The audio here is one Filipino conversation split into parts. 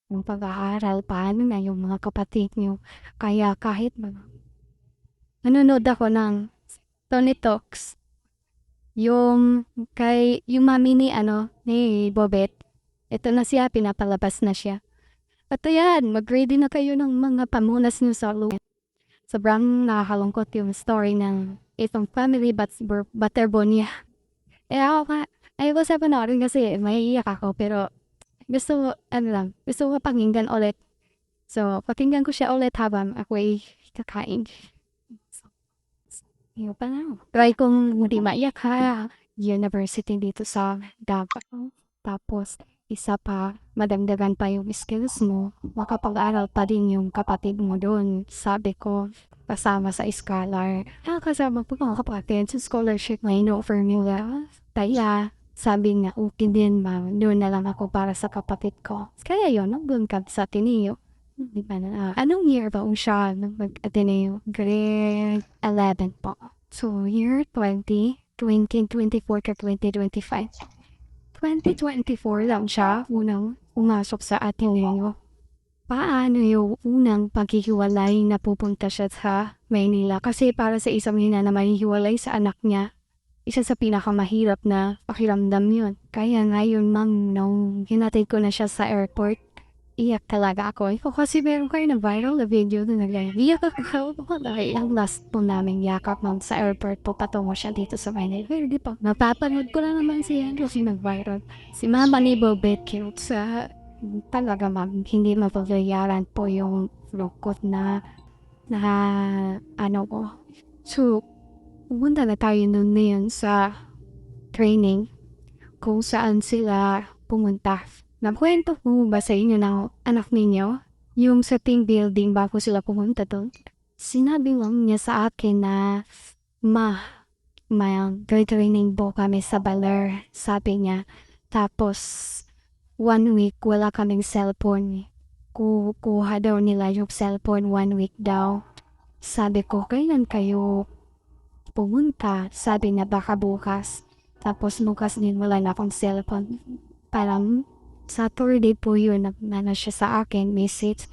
yung pag-aaral, paano na yung mga kapatid niyo. Kaya kahit nanonood ako ng Tony Talks, yung mami ni ni Bobet, ito na siya, pinapalabas na siya. At ayan, mag-ready na kayo ng mga pamunas niyo sa lugar. Sobrang nakakalungkot yung story ng itong family Butterbonia. Eh ako nga, ayoko sa panoorin kasi maiiyak ako pero gusto ko pakinggan ulit. So, pakinggan ko siya ulit habang ako'y kakain. So, yun pa na. Try kong hindi maiyak ha. University dito sa Davao. Tapos, isa pa, madagdagan pa yung skills mo. Makapag-aral pa din yung kapatid mo doon. Sabi ko, kasama sa scholar. Kasama po mga kapatid sa scholarship na in-offer nila. Kaya, sabi niya, okay din ma'am. Doon na lang ako para sa kapatid ko. Kaya yun, nandun ka sa Ateneo. Di ba na, anong year ba siya nung mag-Ateneo? Grade 11 po. So, year 2024 ka 2025. 2024 lang siya unang pumasok sa Ateneo. Paano yung unang paghihiwalay na pupunta siya sa Maynila? Kasi para sa isang ina na mahihiwalay sa anak niya, isa sa pinakamahirap na pakiramdam yun. Kaya ngayon, ma'am, nung hinatid ko na siya sa airport, iyak talaga ako. Ikaw kasi meron kayo na viral na video na nag-iyak ako. Dahil ang last po namin yakap ma'am sa airport po patungo siya dito sa Manila. Pero di pa, napapanood ko lang naman siya kasi nag-viral. Si Mama ni Bobet cute sa talaga ma'am, hindi mapaglayaran po yung lungkot na ano ko. So, pumunta na tayo nun na yun sa training kung saan sila pumunta. Nakwento ko ba sa inyo ng anak ninyo? Yung sa team building bago sila pumunta doon? Sinabi lang niya sa akin na ma, may training po kami sa Baler, sabi niya. Tapos, 1 week wala kaming cellphone. Kukuha daw nila yung cellphone 1 week daw. Sabi ko, kailan kayo pumunta? Sabi niya baka bukas. Tapos bukas din wala na akong cellphone. Parang Saturday po yun na siya sa akin message.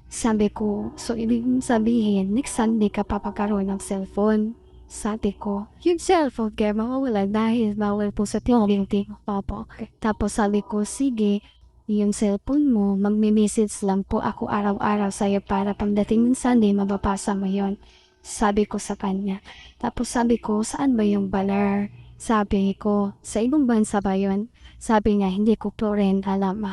Sabi ko, so ibig sabihin next Sunday ka papagkaroon ng cellphone. Sabi ko, yung cellphone kaya mawawala dahil bawal po sa building. Opo. Tapos sabi ko, sige, yung cellphone mo, magme-message lang po ako araw-araw sa'yo para pagdating ng Sunday, mababasa mo yon. Sabi ko sa kanya. Tapos sabi ko, saan ba yung Baler? Sabi ko, sa ibang bansa ba yun? Sabi niya, hindi ko po rin alam.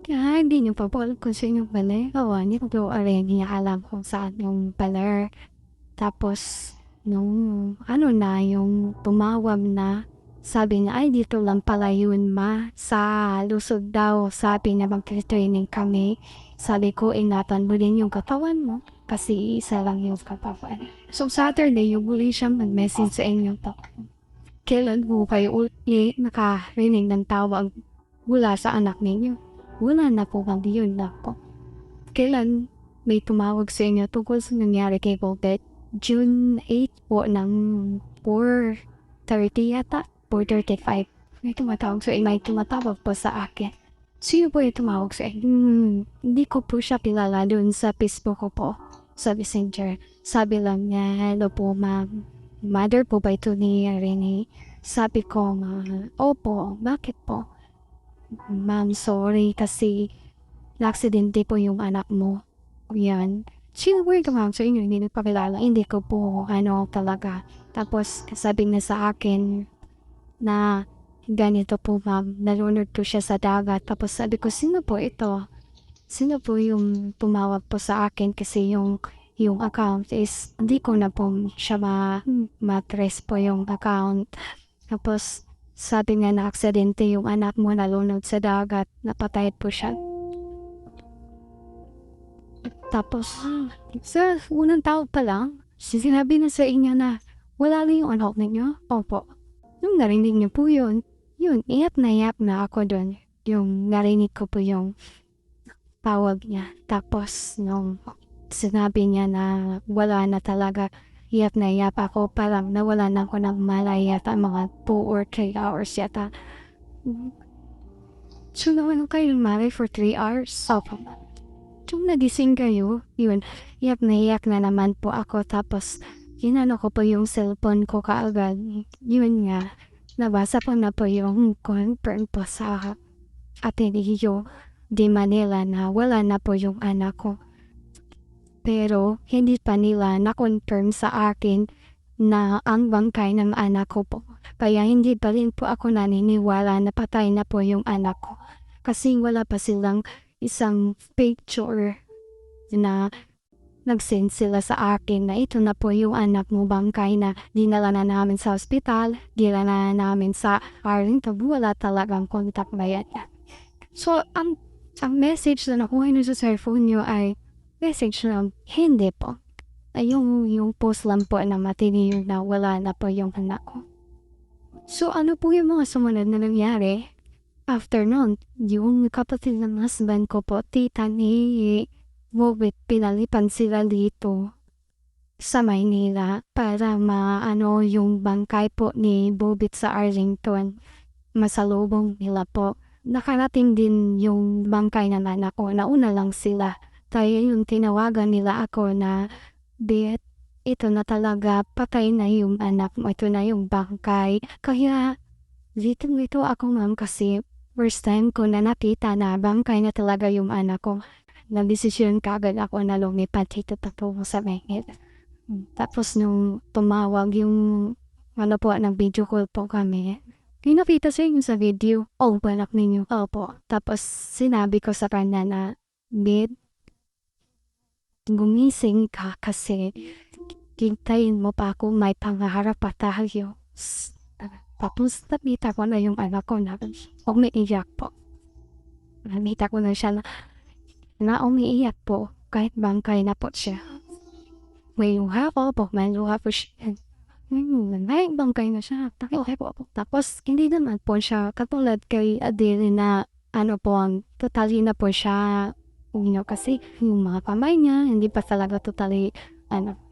Kaya hindi niyo pa po alam kung saan yung Baler. Oo, hindi ko po rin niya alam kung saan yung Baler. Tapos, nung yung tumawag na, sabi niya, ay dito lang pala yun ma, sa Lusog daw, sabi niya mag-training kami. Sabi ko, ingatan mo din yung katawan mo, kasi isa lang yung katawan. So Saturday, yung uli siya mag-message sa inyo to. Kailan po kayo uli nakarinig ng tawag mula sa anak ninyo? Wala na po kami yun na po. Kailan may tumawag sa inyo tungkol sa nangyari kay Bobet? June 8 po ng 4:30 yata, 4:35. May tumatawag po sa akin. Sino po yung tumawag sa akin? Hindi ko po siya kilala dun sa Facebook ko po, sa Messenger. Sabi lang niya, hello po ma'am. Mother po ba ito ni Rene? Sabi ko, opo, bakit po? Ma'am, sorry kasi na-aksidente po yung anak mo. Yan. Sino po yung tumawag sa inyo? Hindi nagpakilala. Hindi ko po, talaga. Tapos, sabi na sa akin na ganito po ma'am, nalunod po siya sa dagat. Tapos sabi ko, sino po ito? Sino po yung tumawag po sa akin? Kasi yung account is, hindi ko na po siya ma-trace po yung account. Tapos, sabi nga na aksidente yung anak mo nalunod sa dagat. Napatay po siya. Tapos, sa unang tao pa lang, sinabi na sa inyo na wala lang yung anak ninyo. Opo. Nung narinig niyo po yun, iyak na ako doon. Yung narinig ko po yung tawag niya. Tapos, nung sinabi niya na wala na talaga, iyak na iyak ako. Parang nawala na ako ng malay yata mga 2 or 3 hours yata. So, naman kayo lumari for 3 hours? Opo. Nung nagising kayo, yun, iyak na naman po ako. Tapos, ginano ko po yung cellphone ko kaagad. Yun nga, nabasa ko na po yung confirm po sa Ateneo de Manila na wala na po yung anak ko. Pero, hindi pa nila na-confirm sa akin na ang bangkay ng anak ko po. Kaya hindi pa rin po ako naniniwala na patay na po yung anak ko. Kasi wala pa silang isang picture na nag-send sila sa akin na ito na po yung anak mo bangkay na dinala na namin sa ospital, dinala na namin sa Arlington. Wala talagang contact na yan. So, ang message na nakuha nyo sa cellphone nyo ay message na hindi po. Ay yung post lang po na matiniyo na wala na po yung anak ko. So, ano po yung mga sumunod na nangyari? After nun, yung kapatid ng husband ko po, tita ni Bobet, pinalipan sila dito sa Maynila para maano yung bangkay po ni Bobet sa Arlington. Masalubong nila po. Nakarating din yung bangkay ng anak ko. Nauna lang sila. Kaya yung tinawagan nila ako na, Bet, ito na talaga, patay na yung anak mo. Ito na yung bangkay. Kaya, dito ako ma'am kasi first time ko na nakita na bangkay na talaga yung anak ko. Nagdesisyon kagad ako na lumipat dito patungo sa Manila. Tapos nung tumawag yung ng video call po kami, kinakita sa inyo sa video. Anak ninyo. Opo. Tapos sinabi ko sa kanya na, Bet, gumising ka kasi kintayin mo pa ako, may pangarap pa tayo. Tapos nakita ko na yung anak ko na umiiyak po. Nakita ko na siya na umiiyak po kahit bangkay na po siya. May luha po, may luha po siya. May bangkay na siya. Tapos hindi naman po siya katulad kay Adele na ang totally na po siya. Kasi yung mga kamay niya hindi pa talaga totally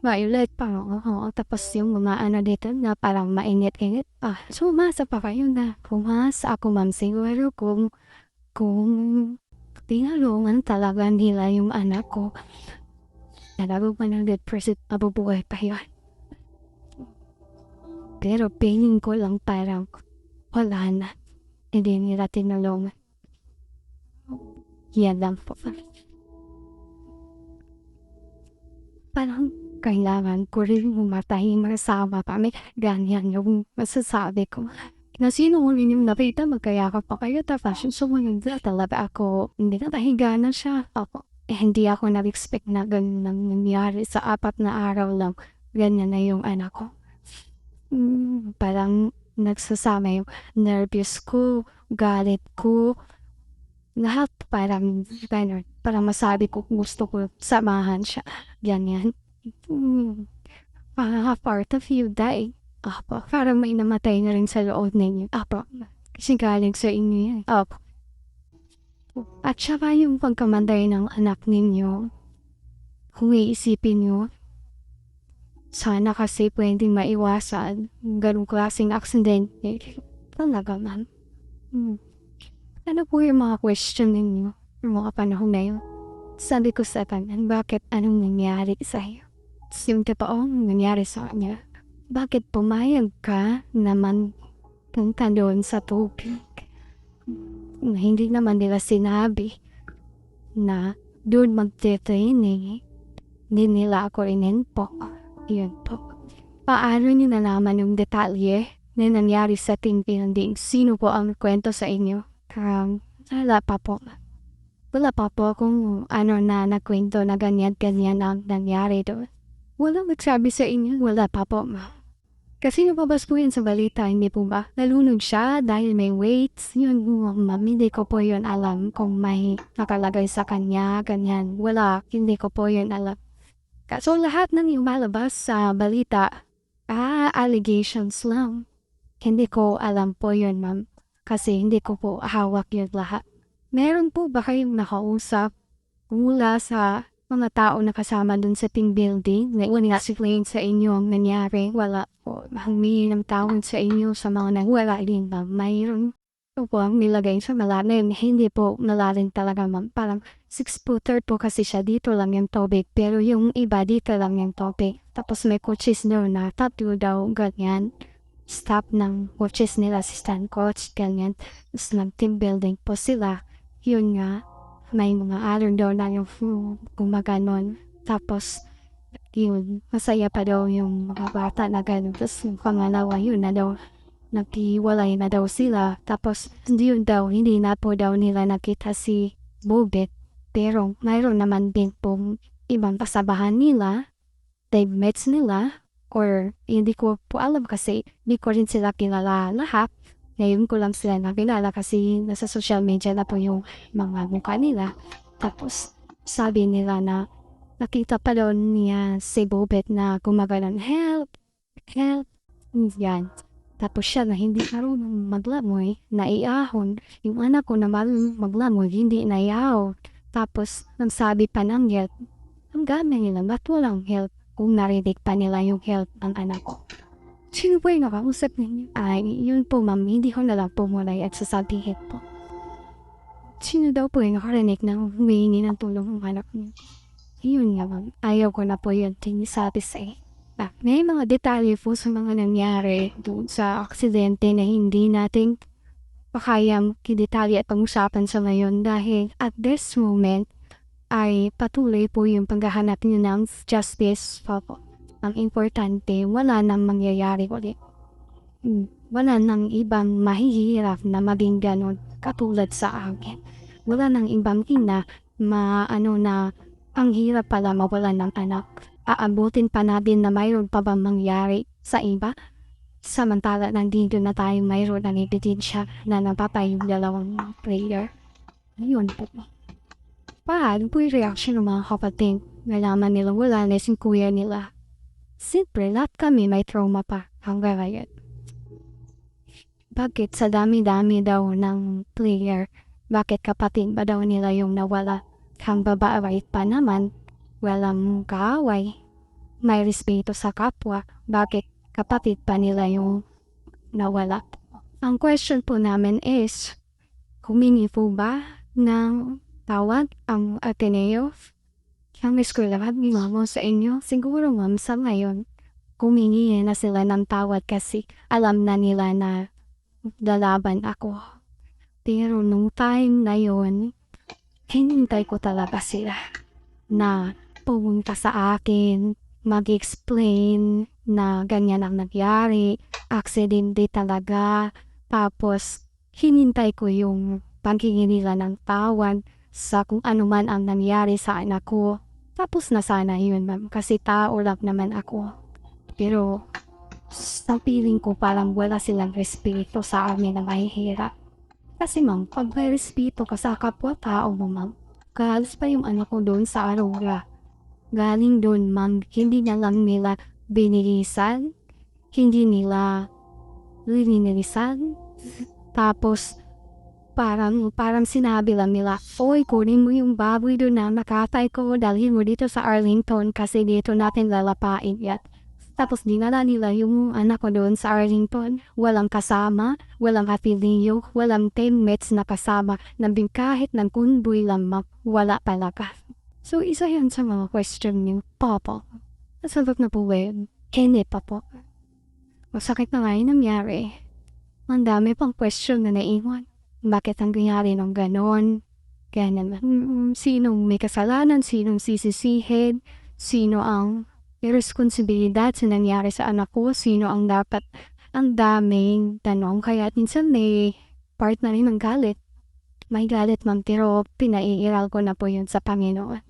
violet pa. Tapos yung mga dito na parang mainit-init. So umasa pa kayo na. Umasa ako ma'am siguro kung tinalungan talaga nila yung anak ko. Talagang 100% mabubuhay pa yun. Pero feeling ko lang parang wala na. Hindi nila tinalungan. Yan lang po. Parang kailangan ko rin umatay masama kami. Ganyan yung masasabi ko. Na sino mo rin yung nakita, magkayakap pa kayo. Tapos yung sumunod na talaga ako. Hindi na pahiga na siya. Hindi ako nag-expect na ganyan lang nangyari sa 4 na araw lang. Ganyan na yung anak ko. Parang nagsasama yung nervous ko, galit ko. Lahat parang masabi ko gusto ko samahan siya. Ganyan. Part of you die. Parang may namatay na rin sa loob ninyo. Kasi galing sa inyo yan. At saka yung pagkamatay ng anak ninyo, kung iisipin nyo, sana kasi pwedeng maiwasan ganung klaseng aksidente. Talaga man. Ano po yung mga question ninyo yung mga panahon na yun? Sabi ko sa kanya, bakit anong nangyari sa'yo? Yung totoong nangyari sa kanya, bakit pumayag ka naman punta doon sa tubig? Hindi naman nila sinabi na doon magte-training. Hindi nila ako inin po. Yun po. Paano niyo nalaman yung detalye na nangyari sa team building? Sino po ang kwento sa inyo? Wala pa po. Wala pa po kung na nakwento na ganyan ang nangyari doon. Walang nagsabi sa inyo, wala pa po. Kasi nababas po yun sa balita, hindi po ba? Nalunod siya dahil may weights. Yun, ma'am, hindi ko po yun alam kung may nakalagay sa kanya, ganyan. Wala, hindi ko po yun alam. So lahat ng lumalabas sa balita, allegations lang. Hindi ko alam po yun, ma'am. Kasi hindi ko po hawak yun lahat. Meron po ba kayong nakausap mula sa mga tao na kasama dun sa team building? Wala explain sa inyo ang nangyari. Wala po. Humingi ng tawad sa inyo sa mga wala din ba? Mayroon. Opo, ang nilagay sa malalim, hindi po malalim talaga ma'am. Parang 6 footer po kasi siya, dito lang yung tubig. Pero yung iba, dito lang yung tubig. Tapos may coaches doon na tatlo daw, ganyan. Staff ng coaches nila, assistant coach, ganyan. Tapos nag-team building po sila. Yun nga, may mga araw daw na yung gumaganon. Tapos, yun, masaya pa daw yung mga bata na gano'n. Tapos yung pangalawa, yun na daw, naghiwalay na daw sila. Tapos, yun daw, hindi na po daw nila nakita si Bobet. Pero, mayroon naman din pong ibang kasabahan nila, teammates nila, or hindi ko po alam kasi hindi ko rin sila kilala lahat. Ngayon ko lang sila nakilala kasi nasa social media na po yung mga mukha nila. Tapos, sabi nila na nakita pa daw niya si Bobet na gumaganon, help, help, yan. Tapos siya na hindi marunong maglangoy, naiahon. Yung anak ko na marunong maglangoy, hindi naiahon. Tapos, nagsabi pa ng help. Ang gamit nila, ba't walang help? Kung narinig pa nila yung help ng anak ko. Sino po yung nakausap ninyo? Ay, yun po ma'am, hindi ko na lang po muna at sasabihin po. Sino daw po yung nakarinig na humingi ng tulong ng anak niyo? Yun nga ma'am, ayaw ko na po yun tinisabi sa may mga detalye po sa mga nangyari doon sa aksidente na hindi natin pakayang kidetalye at pag-usapan sa ngayon dahil at this moment ay patuloy po yung paghahanap niyo ng justice po. Ang importante, wala nang mangyayari ulit. Wala nang ibang mahihirap na maging ganon katulad sa akin. Wala nang ibang ina na ang hirap pala mawalan ng anak. Aabutin pa natin na mayroon pa bang mangyari sa iba? Samantala nandito na tayo mayroon ng ebidensya na napatay yung dalawang player. Ayun po. Paano po yung reaction ng mga kapatid? Nalaman nila wala na si kuya nila. Siyempre, lahat kami may trauma pa hanggang ngayon. Bakit sa dami-dami daw ng player, bakit kapatid ba daw nila yung nawala? Ang babae pa naman, walang kaaway, may respeto sa kapwa, bakit kapatid pa nila yung nawala? Ang question po namin is, humingi po ba ng tawad ang Ateneo? Ang eskwelahan mo sa inyo? Siguro ma'am sa ngayon, humingi na sila ng tawad kasi alam na nila na lalaban ako. Pero nung time na yun, hinintay ko talaga sila na pumunta sa akin, mag-explain na ganyan ang nangyari, aksidente talaga. Tapos, hinintay ko yung paghingi nila ng tawad sa kung ano man ang nangyari sa anak ko. Tapos na sana yun ma'am, kasi tao lang naman ako. Pero, sa feeling ko parang wala silang respeto sa amin na mahihirap. Kasi ma'am, pag may respeto ka sa kapwa-tao mo ma'am, kahalos pa yung anak ko doon sa Aurora. Galing doon ma'am, hindi na lang nila binilisan, hindi nila lininisan, tapos parang sinabi lang nila, oy, kunin mo yung baboy doon na nakatay ko, dalhin mo dito sa Arlington kasi dito natin lalapain yan. Tapos dinala nila yung anak ko doon sa Arlington. Walang kasama, walang apelido, walang teammates na kasama. Nabing kahit ng kunboy lamang, wala talaga. So isa yan sa mga question niyo, Papa. Nasagot na po yun. Hindi pa po. Masakit na nga yung nangyari. Ang dami pang question na naiwan. Bakit ang nangyari ng ganon? Ganun. Sinong may kasalanan? Sinong sisisihin? Sino ang responsibilidad sa nangyari sa anak ko? Sino ang dapat? Ang daming tanong. Kaya minsan may part na rin ng galit. May galit man pero pinaiiral ko na po yun sa Panginoon.